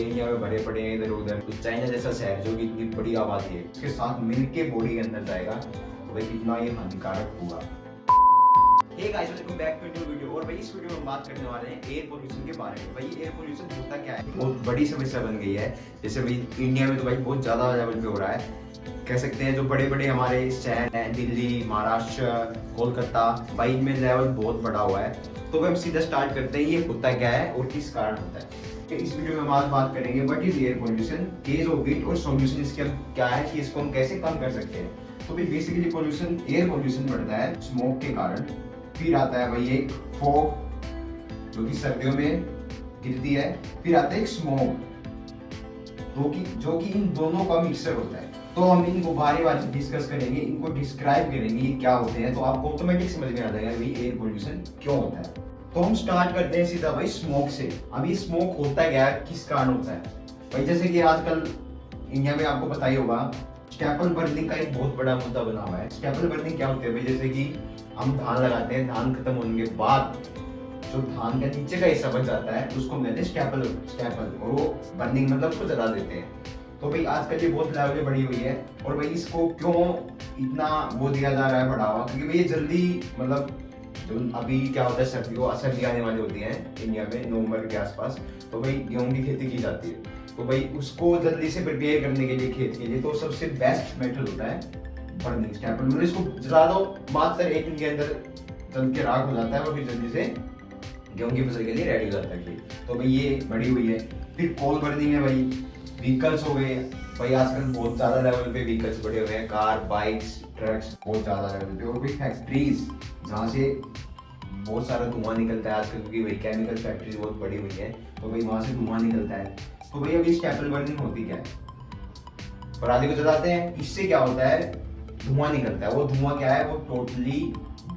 India में भरे पड़े हैं इधर उधर। तो चाइना जैसा शहर जो कि इतनी बड़ी आबादी है उसके साथ मिलके बॉडी के अंदर जाएगा तो भाई कितना ये हानिकारक होगा। Hey guys, welcome back to new video. और भाई इस वीडियो में हम बात करने वाले हैं एयर पोल्यूशन के बारे में। भाई एयर पोल्यूशन होता क्या है, बहुत बड़ी समस्या बन गई है। जैसे भाई इंडिया में तो भाई बहुत ज्यादा लेवल पे हो रहा है, कह सकते हैं। जो बड़े बड़े हमारे शहर हैं, दिल्ली, महाराष्ट्र, कोलकाता, भाई इनमें लेवल बहुत बड़ा हुआ है। तो हम सीधा स्टार्ट करते हैं, ये होता क्या है और किस कारण होता है। इस वीडियो में हम बात करेंगे what is air pollution, case of it और सॉल्यूशन इसके क्या है कि इसको हम कैसे कम कर सकते हैं। तो भाई बेसिकली पोल्यूशन, एयर पोल्यूशन बढ़ता है स्मोक के कारण। फिर आता है भाई एक फॉग जो कि सर्दियों में गिरती है। फिर आता है एक स्मोक जो कि इन दोनों का मिक्सचर होता है। तो हम इनको बारी बारी से डिस्कस करेंगे, इनको डिस्क्राइब करेंगे ये क्या होते हैं, तो आपको ऑटोमेटिक समझ में आ जाएगा भाई एयर पोल्यूशन क्यों होता है। तो हम स्टार्ट करते हैं सीधा भाई स्मोक से। अभी स्मोक होता क्या है, किस कारण होता है। भाई जैसे कि आजकल इंडिया में आपको पता ही होगा, स्टेपल बर्निंग का एक बहुत बड़ा मुद्दा बना हुआ है। स्टेपल बर्निंग क्या होती है भाई, जैसे कि हम धान लगाते हैं, धान खत्म होने के बाद जो धान का नीचे का हिस्सा बच जाता है उसको हम कहते हैं स्टेपल, और वो बर्निंग मतलब उसको जला देते हैं। तो भाई आजकल ये बहुत लेवल पे बढ़ी हुई है। और भाई इसको क्यों इतना वो दिया जा रहा है बढ़ावा, क्योंकि भाई ये जल्दी मतलब जो अभी क्या होता है, सर्दी आने वाली होती है इंडिया में नवंबर के आसपास। तो भाई गेहूं की खेती की जाती है, तो भाई उसको जल्दी से प्रिपेयर करने के लिए खेत के लिए तो सबसे बेस्ट मेथड होता है बर्निंग स्टेपल। मतलब इसको जला दो, मात्र 1 दिन के अंदर जल के राख हो जाता है और फिर जल्दी से गेहूं की फसल के लिए रेडी हो जाता है। तो भाई ये बढ़ी हुई है। फिर कोल बर्निंग है भाई, व्हीकल्स हो गए। भाई आजकल बहुत ज्यादा लेवल पे व्हीकल्स बढ़े हुए हैं, कार, बाइक्स, ट्रक्स, बहुत ज्यादा लेवल पे। और भाई फैक्ट्रीज जहाँ से बहुत सारा धुआं निकलता है आजकल, क्योंकि भाई केमिकल फैक्ट्रीज बहुत बड़ी हुई है, तो भाई वहां से धुआं निकलता है। तो भाई अभी स्टेपल बर्निंग होती क्या है, पराली को जलाते हैं, इससे क्या होता है, धुआं निकलता है। वो धुआं क्या है, वो टोटली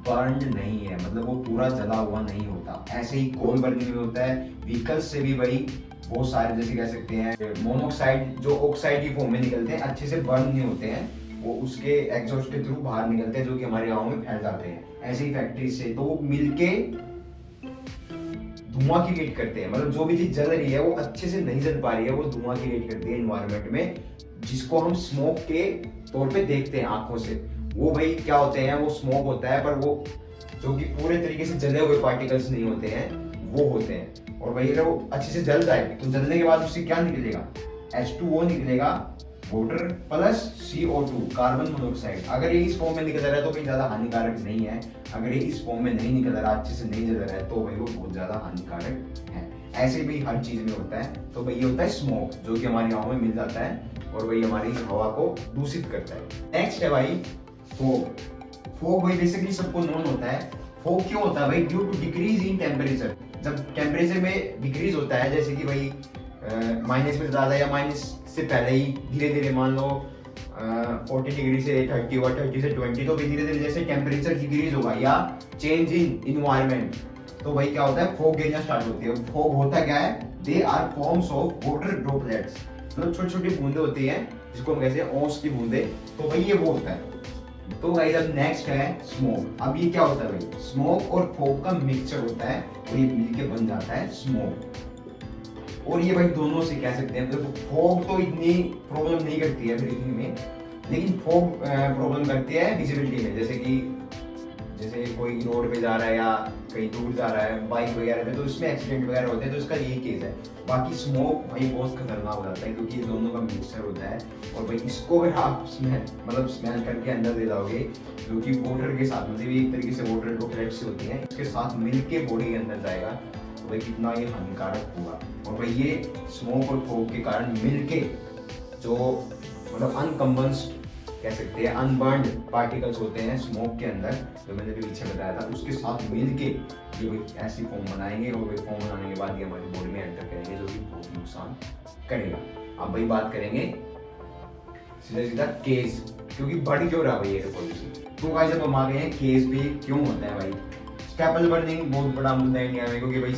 बर्न नहीं है, मतलब वो पूरा जला हुआ नहीं होता। ऐसे ही कोल बर्निंग में होता है। व्हीकल्स से भी भाई बहुत सारे, जैसे कह सकते हैं मोनोऑक्साइड, जो ऑक्साइड की फॉर्म में निकलते हैं, अच्छे से बर्न नहीं होते हैं, वो उसके एग्जॉस्ट के थ्रू बाहर निकलते हैं, जो कि हमारे हवाओं में फैल जाते हैं ऐसे ही फैक्ट्री से। तो वो मिलके धुआं क्रिएट करते हैं, मतलब जो भी चीज जल रही है वो अच्छे से नहीं जल पा रही है, वो धुआं क्रिएट करती है एनवायरनमेंट में, जिसको हम स्मोक के तौर पे देखते हैं आंखों से। वो भाई क्या होते हैं, वो स्मोक होता है, पर वो जो कि पूरे तरीके से जले हुए पार्टिकल्स नहीं होते हैं, वो होते हैं। और भाई अगर वो अच्छे से जल जाए तो जलने के बाद उससे क्या निकलेगा, H2O निकलेगा, water plus CO2, carbon monoxide. अगर ये इस फॉर्म में निकल रहा है तो कोई ज्यादा हानिकारक नहीं है। अगर ये इस फॉर्म में नहीं निकल रहा, अच्छे से नहीं जल रहा है, तो भाई वो बहुत ज्यादा हानिकारक है। ऐसे भी हर चीज में होता है। तो भाई ये होता है स्मोक, जो कि हमारी हवा में मिल जाता है और वही हमारी हवा को दूषित करता है। नेक्स्ट है भाई फॉग। फॉग भाई बेसिकली सबको नोन होता है। फॉग क्यों होता है भाई, due to decrease in temperature. जब टेम्परेचर में डिक्रीज होता है, जैसे कि भाई माइनस में ज्यादा या माइनस से पहले ही धीरे धीरे मान लो 40 डिग्री से 30 और 30 से 20, तो धीरे धीरे जैसे टेम्परेचर डिक्रीज होगा या चेंज इन इन्वायरमेंट, तो भाई क्या होता है, फॉग गिरना स्टार्ट होती है। फॉग होता क्या है, they are forms of water droplets, मतलब छोटी छोटी बूंदे होती हैं, जिसको हम कहते हैं ओस की बूंदे। तो भाई ये वो होता है। तो गाइस अब नेक्स्ट है स्मोक। अब ये क्या होता है भाई, स्मोक और फॉग का मिक्सचर होता है और ये मिलके बन जाता है स्मोक। और ये भाई दोनों से कह सकते हैं, मतलब फॉग तो इतनी प्रॉब्लम नहीं करती है ब्रीथिंग में, लेकिन फॉग प्रॉब्लम करती है विजिबिलिटी में। जैसे कोई रोड पे जा रहा है या कहीं दूर जा रहा है बाइक वगैरह पे, तो उसमें एक्सीडेंट वगैरह होते हैं, तो इसका यही केस है। बाकी स्मोक भाई बहुत खतरनाक हो जाता है, क्योंकि ये दोनों का मिक्सचर होता है। और भाई इसको अगर आप स्मेल करके अंदर दे जाओगे, जो कि वाटर के साथ, मतलब एक तरीके से वाटर ड्रॉपलेट्स होती हैं, इसके साथ मिलके बॉडी के अंदर जाएगा, तो भाई कितना ये हानिकारक होगा। और भाई ये स्मोक और फॉग के कारण मिलके जो मतलब अनकम्बन्स्ड कह सकते हैं, अनबर्न्ड पार्टिकल्स होते हैं स्मोक के अंदर, जो मैंने भी पीछे बताया था, उसके साथ मिलके ये कोई ऐसी फॉर्म बनाएंगे, और वही फॉर्म बनाने के बाद ये हमारी बॉडी में एंटर करेंगे, जो कि बहुत नुकसान करेगा। अब भाई बात करेंगे सीधा सीधा केस, क्योंकि बढ़ क्यों रहा है भाई एयर पोल्यूशन। तो भाई जब हम आ गए हैं केस भी क्यों होता है भाई, स्टेपल बर्निंग बहुत बड़ा मुद्दा है इंडिया में, क्योंकि भाई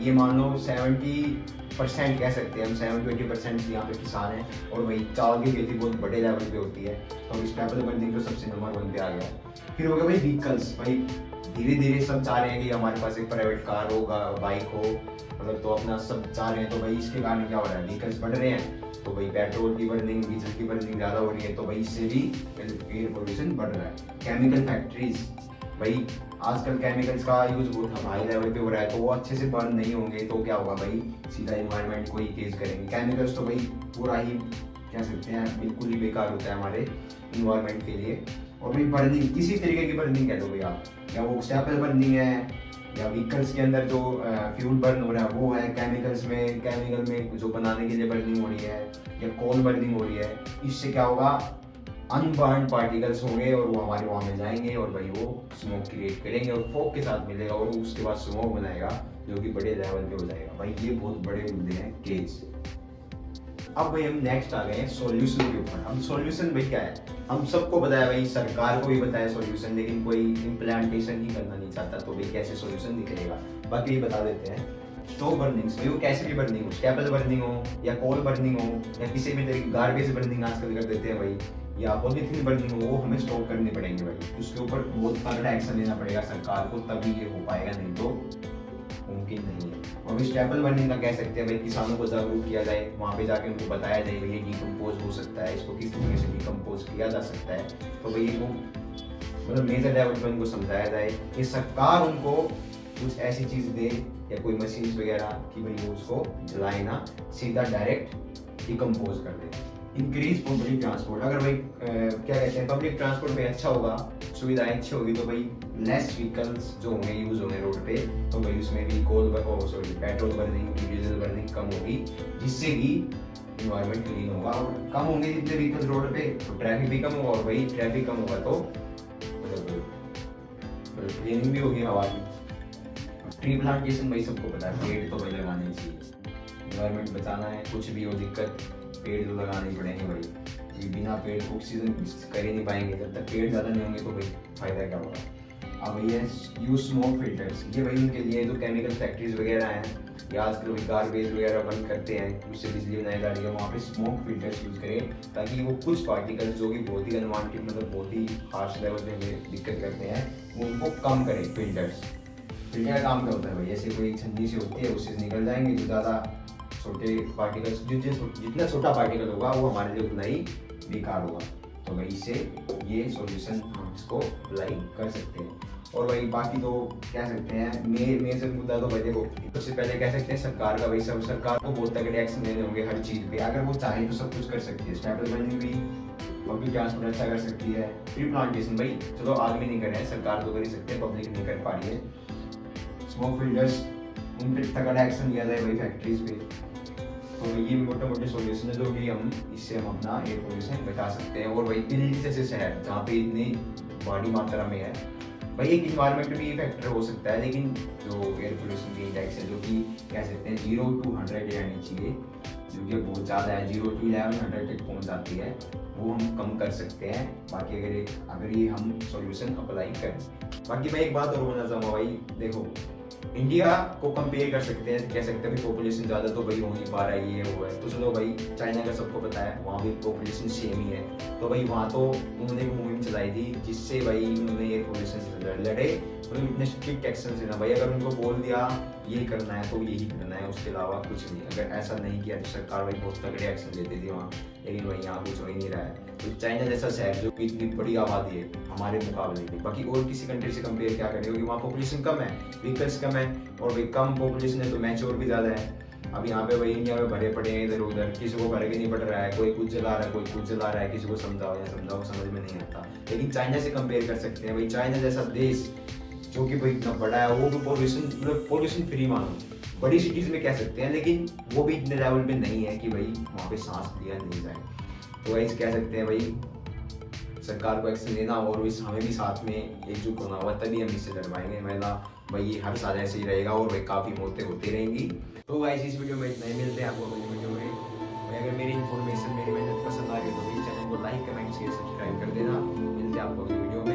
ये मान लो 70% कह सकते हैं हम, 70-20% यहाँ पे किसान हैं, और भाई चावल की खेती बहुत बड़े लेवल पे होती है। तो स्टेपल बर्निंग तो सबसे नंबर 1 पे आ गया। फिर हो गया भाई व्हीकल्स। भाई धीरे धीरे सब चाह रहे हैं कि हमारे पास एक प्राइवेट कार हो, बाइक हो, मतलब तो अपना सब चाह रहे हैं। तो भाई इसके कारण क्या हो रहा है, व्हीकल्स बढ़ रहे हैं, तो भाई पेट्रोल की बर्निंग, डीजल की बर्निंग ज़्यादा हो रही है, तो भाई इससे भी एयर पोल्यूशन बढ़ रहा है। केमिकल फैक्ट्रीज, भाई आजकल केमिकल्स का यूज बहुत हाई लेवल पे हो रहा है, तो वो अच्छे से बर्न नहीं होंगे तो क्या होगा भाई, सीधा इन्वायरमेंट को ही केस करेंगे। केमिकल्स तो भाई पूरा ही कह सकते हैं बिल्कुल ही बेकार होता है हमारे इन्वायरमेंट के लिए। और भाई बर्निंग, किसी तरीके की बर्निंग कह लो भैया, या वो स्टेपल बर्निंग है, या व्हीकल्स के अंदर जो फ्यूल बर्न हो रहा है वो है, केमिकल में जो बनाने के लिए बर्निंग हो रही है, या कोल बर्निंग हो रही है। इससे क्या होगा, अनबर्न पार्टिकल्स होंगे और वो हमारे वहाँ में जाएंगे और भाई वो स्मोक क्रिएट करेंगे और फॉग के साथ मिलेगा और उसके बाद स्मोक बनाएगा जो कि बड़े लेवल पे हो जाएगा। भाई ये बहुत बड़े मुद्दे हैं केस। अब भाई हम नेक्स्ट आ गए हैं सॉल्यूशन के ऊपर। हम सॉल्यूशन भाई क्या है, हम सबको बताया भाई, सरकार को भी बताया सॉल्यूशन, लेकिन कोई इम्प्लीमेंटेशन ही करना नहीं चाहता, तो भाई कैसे सॉल्यूशन निकलेगा, बाकी ये बता देते हैं। स्टोव बर्निंग्स, भाई वो कैसे भी बर्निंग हो, स्टेपल बर्निंग हो या कोल बर्निंग हो या किसी भी तरीके की गार्बेज बर्निंग आजकल कर देते हैं भाई, या पॉलीथीन बर्निंग हो, वो हमें स्टॉप करनी पड़ेंगे भाई। उसके ऊपर बहुत तगड़ा एक्शन लेना पड़ेगा सरकार को, तभी ये हो पाएगा, नहीं तो मुमकिन नहीं है। और स्टेपल बर्निंग का कह सकते हैं भाई, किसानों को जागरूक किया जाए, वहाँ पे जाके उनको बताया जाए भाई ये डिकम्पोज हो सकता है, इसको किस तरीके से डिकम्पोज किया जा सकता है, तो भाई वो मतलब मेजर लेवल पर उनको समझाया जाए कि सरकार उनको कुछ ऐसी चीज दे या कोई मशीन वगैरह कि भाई वो उसको जलाए ना, सीधा डायरेक्ट डिकम्पोज कर दे। इंक्रीज पब्लिक ट्रांसपोर्ट, अगर भाई क्या कहते हैं पब्लिक ट्रांसपोर्ट में अच्छा होगा, सुविधाएं अच्छी होगी, तो भाई लेस व्हीकल्स जो होंगे यूज होंगे रोड पे, तो भाई उसमें भी पेट्रोल बर्निंग, डीजल बर्निंग कम होगी, जिससे कि इन्वायरमेंट क्लीन होगा। और कम होंगे जितने व्हीकल्स रोड पे तो ट्रैफिक भी कम होगा, और भाई ट्रैफिक कम होगा तो क्लीनिंग भी होगी हवा की। ट्री प्लांटेशन भाई सबको पता है, पेड़ तो भाई लगाने चाहिए, इन्वायरमेंट बचाना है, कुछ भी हो दिक्कत पेड़ तो लगाने ही पड़ेंगे भाई, बिना पेड़ ऑक्सीजन कर ही नहीं पाएंगे, जब तक पेड़ ज़्यादा नहीं होंगे तो भाई फायदा क्या होगा। अब ये यूज स्मोक फिल्टर्स, ये भाई उनके लिए जो केमिकल फैक्ट्रीज वगैरह हैं या आजकल भाई गार्बेज वगैरह बंद करते हैं, उससे बिजली बनाई जा रही है, वहाँ पे स्मोक फिल्टर्स यूज करें, ताकि वो कुछ पार्टिकल्स जो कि बहुत ही अनवांटेड मतलब बहुत ही हार्श लेवल पे दिक्कत करते हैं, वो उनको कम करें। फिल्टर का काम क्या होता है भाई, ऐसे कोई छन्नी से होती है, उससे निकल जाएंगे जो ज़्यादा छोटे पार्टिकल्स, जितना छोटा पार्टिकल होगा वो हमारे लिए उतना ही बेकार होगा, तो भाई इससे ये सॉल्यूशन हम इसको अप्लाई कर सकते हैं। और भाई बाकी तो कह सकते हैं मेजर मुद्दा तो भाई देखो, सबसे पहले कह सकते हैं सरकार का, भाई सब सरकार को बहुत तगड़े एक्शन लेने होंगे हर चीज़ पे, अगर वो चाहे तो सब कुछ कर सकती है। स्टेपल बर्निंग भी, पब्लिक ट्रांसपोर्ट अच्छा कर सकती है, ट्री प्लांटेशन भाई चलो आदमी नहीं कर रहे हैं, सरकार तो कर ही सकते हैं, पब्लिक नहीं कर पा रही है। स्मोक फिल्टर्स, उन पर तगड़ा एक्शन लिया जाए भाई फैक्ट्रीज पे, तो ये मोटे मोटे सॉल्यूशन है जो कि हम इससे हम अपना एयर पोल्यूशन बचा सकते हैं। और भाई दिल्ली जैसे शहर जहाँ पे इतनी बड़ी मात्रा में है, भाई एक इन्वायरमेंट भी फैक्टर हो सकता है, लेकिन जो एयर पोल्यूशन की इंडेक्स है जो कि कह सकते हैं 0 to 100 रहनी चाहिए, जो कि बहुत ज़्यादा है, 0 to 1100 तक पहुँच जाती है, वो हम कम कर सकते हैं। बाकी अगर ये हम सॉल्यूशन अप्लाई करें। बाकी मैं एक बात और बोलना चाहूँगा भाई, देखो इंडिया को कंपेयर कर सकते हैं, कह सकते हैं पॉपुलेशन ज़्यादा तो भाई हो नहीं पा रहा है, ये वो है, तो चलो भाई चाइना का सबको पता है, वहाँ भी पॉपुलेशन सेम ही है, तो भाई वहाँ तो उन्होंने एक मुहिम चलाई थी जिससे भाई उन्होंने एयर पोल्यूशन से लड़े, और इतने स्ट्रिक्ट एक्शन लेना भाई, अगर उनको बोल दिया ये करना है तो यही करना है, उसके अलावा कुछ नहीं। अगर ऐसा नहीं किया तो सरकार भाई बहुत तगड़े एक्शन लेती थी वहाँ, लेकिन भाई यहाँ कुछ हो ही नहीं रहा है। तो चाइना जैसा शहर जो कि इतनी बड़ी आबादी है हमारे मुकाबले में, बाकी और किसी कंट्री से कंपेयर क्या करें, क्योंकि वहाँ पॉपुलेशन कम है, व्हीकल्स कम है, और भाई कम पॉपुलेशन है तो मैच्योर भी ज़्यादा है। अब यहाँ पे भाई इंडिया में भरे पड़े हैं इधर उधर, किसी को फर्क ही नहीं पड़ रहा है, कोई कुछ जला रहा है, कोई कुछ जला रहा है, किसी को समझाओ या समझाओ समझ में नहीं आता। लेकिन चाइना से कंपेयर कर सकते हैं भाई, चाइना जैसा देश जो कि भाई इतना बड़ा है, वो भी पॉल्यूशन फ्री मानो, बड़ी सिटीज में कह सकते हैं, लेकिन वो भी इतने लेवल पे नहीं है कि भाई वहाँ पे सांस लिया नहीं जाए। तो भाई कह सकते हैं भाई सरकार को एक्शन लेना और हमें भी साथ में एकजुट होना होगा, तभी हम इससे लड़ पाएंगे, वरना भाई ये हर साल ऐसे ही रहेगा और भाई काफ़ी मौतें होती रहेंगी। तो भाई इस वीडियो में इतना ही, मिलते हैं आपको अगली वीडियो में। अगर मेरी इन्फॉर्मेशन मेरी मेहनत पसंद आ रही है तो चैनल को लाइक कमेंट शेयर सब्सक्राइब कर देना। मिलते हैं आपको अगली वीडियो में।